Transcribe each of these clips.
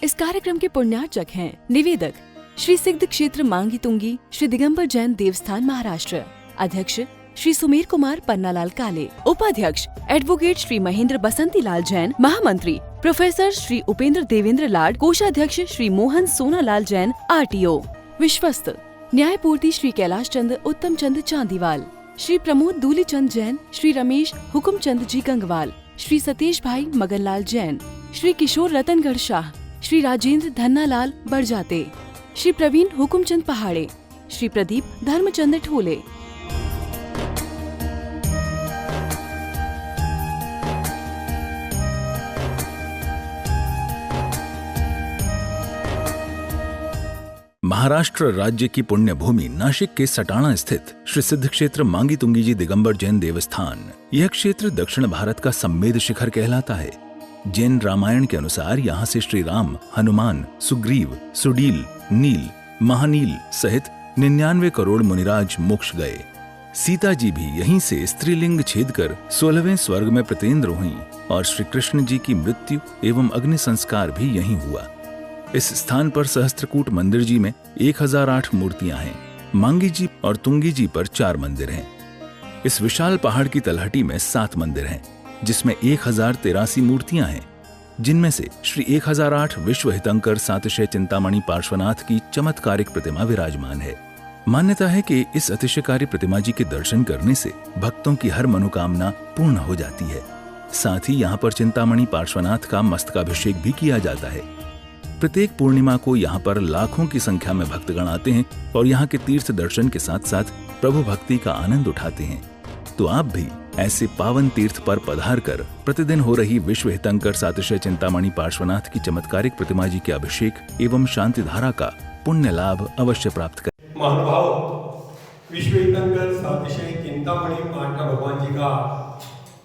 इस कार्यक्रम के पुण्यार्चक हैं निवेदक श्री सिद्ध क्षेत्र मांगी तुंगी श्री दिगंबर जैन देवस्थान महाराष्ट्र, अध्यक्ष श्री सुमेर कुमार पन्नालाल काले, उपाध्यक्ष एडवोकेट श्री महेंद्र बसंती लाल जैन, महामंत्री प्रोफेसर श्री उपेंद्र देवेंद्र लाड, कोषाध्यक्ष श्री मोहन सोनालाल जैन RTO, विश्वस्त न्यायपूर्ति श्री कैलाश चंद उत्तम चंद चांदीवाल, श्री प्रमोद दूली चंद जैन, श्री रमेश हुकुम चंद जी गंगवाल, श्री सतीश भाई मगनलाल जैन, श्री किशोर रतनगढ़ शाह, श्री राजेंद्र धन्नालाल बड़जाते, श्री प्रवीण हुकुमचंद पहाड़े, श्री प्रदीप धर्मचंद ठोले। महाराष्ट्र राज्य की पुण्य भूमि नाशिक के सटाणा स्थित श्री सिद्ध क्षेत्र मांगी तुंगी जी दिगंबर जैन देवस्थान, यह क्षेत्र दक्षिण भारत का सम्मेद शिखर कहलाता है। जैन रामायण के अनुसार यहाँ से श्री राम, हनुमान, सुग्रीव, सुडील, नील, महानील सहित 99 करोड़ मुनिराज मोक्ष गए। सीता जी भी यहीं से स्त्रीलिंग छेद कर 16वें स्वर्ग में प्रतिन्द्र हुई और श्री कृष्ण जी की मृत्यु एवं अग्नि संस्कार भी यहीं हुआ। इस स्थान पर सहस्त्रकूट मंदिर जी में 1008 मूर्तियां हैं। मांगी जी और तुंगी जी पर 4 मंदिर हैं। इस विशाल पहाड़ की तलहटी में 7 मंदिर हैं, जिसमें 1083 मूर्तियां हैं, जिनमें से श्री 1008 विश्व हितंकर सातिशय चिंतामणि पार्श्वनाथ की चमत्कारिक प्रतिमा विराजमान है। मान्यता है कि इस अतिशयकारी प्रतिमा जी के दर्शन करने से भक्तों की हर मनोकामना पूर्ण हो जाती है। साथ ही यहाँ पर चिंतामणि पार्श्वनाथ का मस्तकाभिषेक भी किया जाता है। प्रत्येक पूर्णिमा को यहाँ पर लाखों की संख्या में भक्तगण आते हैं और यहाँ के तीर्थ दर्शन के साथ साथ प्रभु भक्ति का आनंद उठाते हैं। तो आप भी ऐसे पावन तीर्थ पर पधार कर प्रतिदिन हो रही विश्व हितंकर सातिशय चिंतामणि पार्श्वनाथ की चमत्कारिक प्रतिमा जी के अभिषेक एवं शांति धारा का पुण्य लाभ अवश्य प्राप्त करें। महानुभाव, विश्व हितंकर सातिशय चिंतामणि पार्श्वनाथ भगवान जी का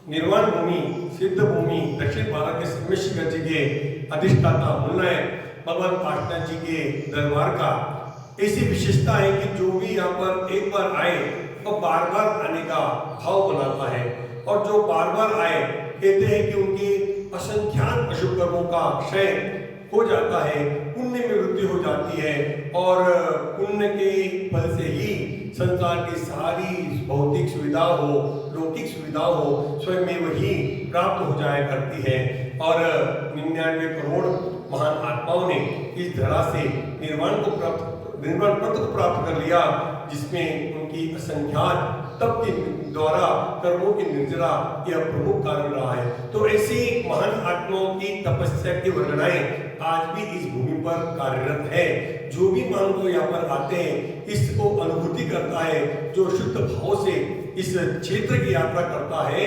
निर्वाण भूमि, सिद्ध भूमि, दक्षिण भारत के सर्वेश्वर जी के अधिष्ठाता मूलय भगवान पार्श्वनाथ जी के दरबार का ऐसी विशेषता है कि जो भी यहाँ पर एक बार आए तो बार बार आने का भाव बनाता है, और जो बार बार आए कहते हैं कि उनकी असंख्यात अशुभ कर्मों का क्षय हो जाता है, पुण्य में वृद्धि हो जाती है, और पुण्य के फल से ही संसार की सारी भौतिक सुविधा हो, लौकिक सुविधा हो, स्वयं में वही प्राप्त हो जाया करती है। और 99 करोड़ महान आत्माओं ने इस धरा से निर्वाण पद को प्राप्त कर लिया, जिसमें उनकी असंख्यात तप के द्वारा कर्मों की निर्जरा यह प्रमुख कारण रहा है। तो ऐसी महान आत्माओं की तपस्या की वर्णनाएं आज भी इस भूमि पर कार्यरत है। जो भी मानव यहाँ पर आते हैं इसको अनुभूति करता है, जो शुद्ध भाव से इस क्षेत्र की यात्रा करता है,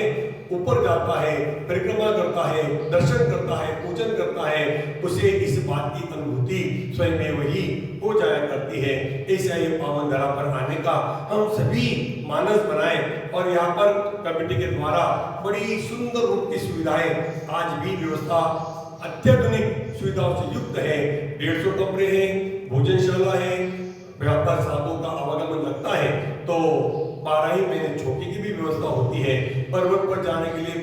ऊपर जाता है, परिक्रमा करता है, दर्शन करता है, पूजन करता है, उसे इस बात की अनुभूति स्वयं में वही हो जाया करती है। ऐसा ये पावन धरा पर आने का हम सभी मानस बनाएं, और यहाँ पर कमेटी के द्वारा बड़ी सुंदर रूप की सुविधाएं, आज भी व्यवस्था अत्याधुनिक सुविधाओं से युक्त है। 150 कमरे हैं, भोजनशाला है, यहाँ पर साधुओं का आवागमन लगता है, तो 12 ही महीने छोटी की भी व्यवस्था होती है। पर्वत पर जाने के लिए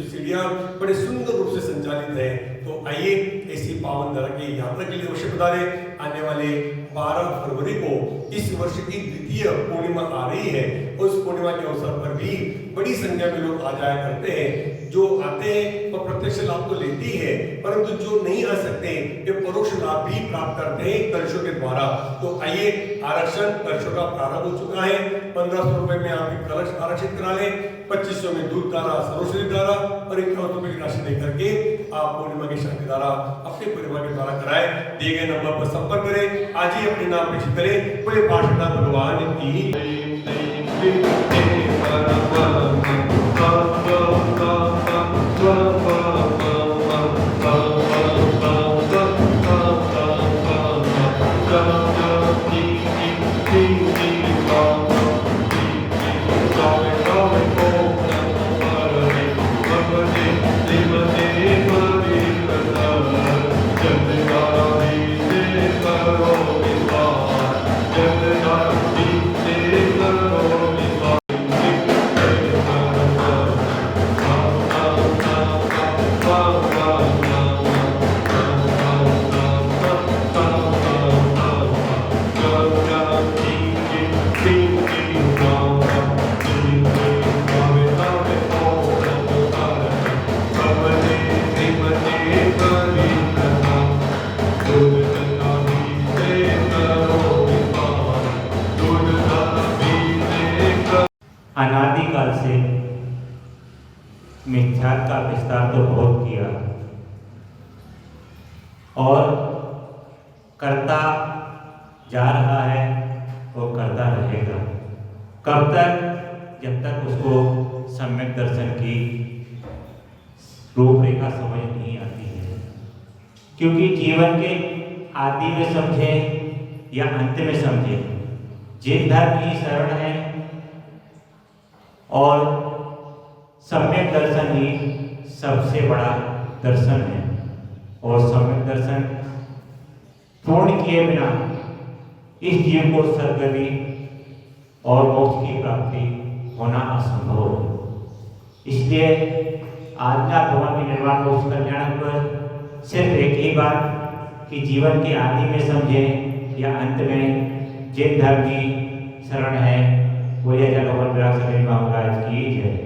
सीढ़ियां बड़े सुंदर रूप से संचालित है। तो आइए ऐसी पावन धरा की यात्रा के लिए अवश्य पधारें। आने वाले 12 फरवरी को इस वर्ष की द्वितीय पूर्णिमा आ रही है, उस पूर्णिमा के अवसर पर भी बड़ी संख्या में लोग आ जाया करते हैं। जो आते हैं वो प्रत्यक्ष लाभ तो लेते ही है, परंतु जो नहीं आ सकते वे परोक्ष लाभ भी प्राप्त करते हैं कलशों के द्वारा। तो आइए, आरक्षण कलशों का प्रारंभ हो चुका है। 1500 रुपए में आप कलश आरक्षित करा लें, 2500 में दूध धारा, सरोसरी धारा और 51 रुपए की राशि देकर के आप पूर्णिमा की शांति धारा अपने परिवार के द्वारा कराएं। दिए गए नंबर पर संपर्क करें, आज ही अपने नाम प्रेषित करें। बोले पार्श्वनाथ भगवान की। मिथ्यात्व का विस्तार तो बहुत किया और करता जा रहा है, वो करता रहेगा। कब तक? जब तक उसको सम्यक दर्शन की रूपरेखा समझ नहीं आती है। क्योंकि जीवन के आदि में समझे या अंत में समझे, जिन धर्म ही शरण है और सम्यक दर्शन ही सबसे बड़ा दर्शन है। और सम्यक दर्शन पूर्ण किए बिना इस जीव को सद्गति और मोक्ष की प्राप्ति होना असंभव है। इसलिए आज्ञा भगवान के निर्वाण मोक्ष कल्याण पर सिर्फ एक ही बात कि जीवन के आदि में समझे या अंत में जिन धर्म की शरण है वो यह जगह विराट सभी महाराज की जय।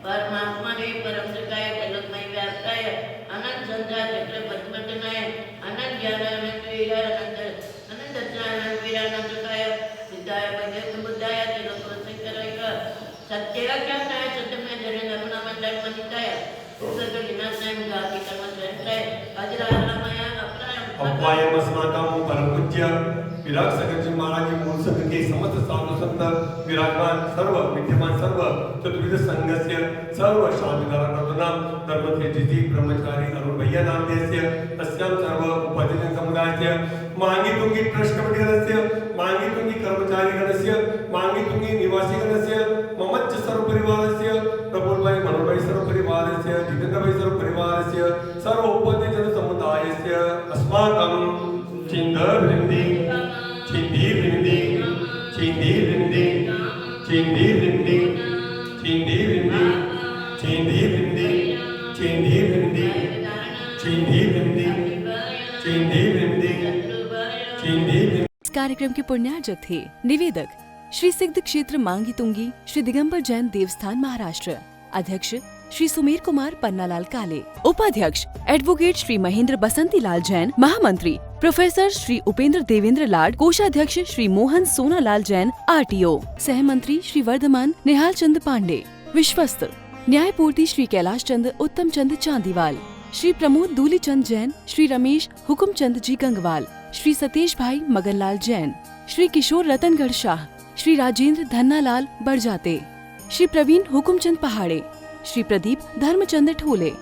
परमात्मा ने परम सिद्धाय जगतमय व्याप्ताय अनंत संध्या चक्र पद्मतनाय अनंत ज्ञान अनंत वीर अनंत अनंत वीर अनंत काय सिद्धाय भगत बुद्धाय जगतवंशकराय सत्य क्या है सत्य में जरे नमना मंडल मनिताय उसका विनाशाय मुगाति कर्म संताय अजरामय अपायम अस्माकं परम पूज्य विराट सगरजी महाराज मूल संघ के समस्त साधु संत विराजमान सर्व विद्यमान सर्व चतुर्विध संघस्य सर्व शांतिधारा धर्मतेजी ब्रह्मचारी अरुण भैया नामदेस्य तस्यां सर्व उपाध्यक्ष समुदायस्य मांगितुंगी ट्रस्ट कमिटीगणस्य मांगितुंगी कर्मचारी गणस्य मांगितुंगी निवासी गणस्य ममच्च सर्व परिवारस्य प्रफुल्ल भाई मनोहर भाई सर्व परिवारस्य जितेंद्र भाई सर्व परिवारस्य सर्व उपाध्यक्ष समुदायस्य अस्माकं चिंदवृंदी चिंदी वृंदी चिंदी वृंदी चिंदी वृंदी चिंदी वृंदी चिंदी वृंदी चिंदी वृंदी चिंदी वृंदी चिंदी वृंदी चिंदी वृंदी। इस कार्यक्रम के पुण्यार्जक थे निवेदक श्री सिद्ध क्षेत्र मांगी तुंगी श्री दिगंबर जैन देवस्थान महाराष्ट्र, अध्यक्ष श्री सुमेर कुमार पन्नालाल काले, उपाध्यक्ष एडवोकेट श्री महेंद्र बसंती लाल जैन, महामंत्री प्रोफेसर श्री उपेंद्र देवेंद्र लाड, कोषाध्यक्ष श्री मोहन सोनालाल जैन RTO, सहमंत्री श्री वर्धमान निहाल चंद पांडे, विश्वस्त न्यायपूर्ति श्री कैलाश चंद उत्तम चंद चांदीवाल, श्री प्रमोद दूली चंद जैन, श्री रमेश हुकुम चंद जी गंगवाल, श्री सतीश भाई मगनलाल जैन, श्री किशोर रतनगढ़ शाह, श्री राजेंद्र धन्नालाल बड़जाते, श्री प्रवीण हुकुमचंद पहाड़े, श्री प्रदीप धर्मचंद ठोले।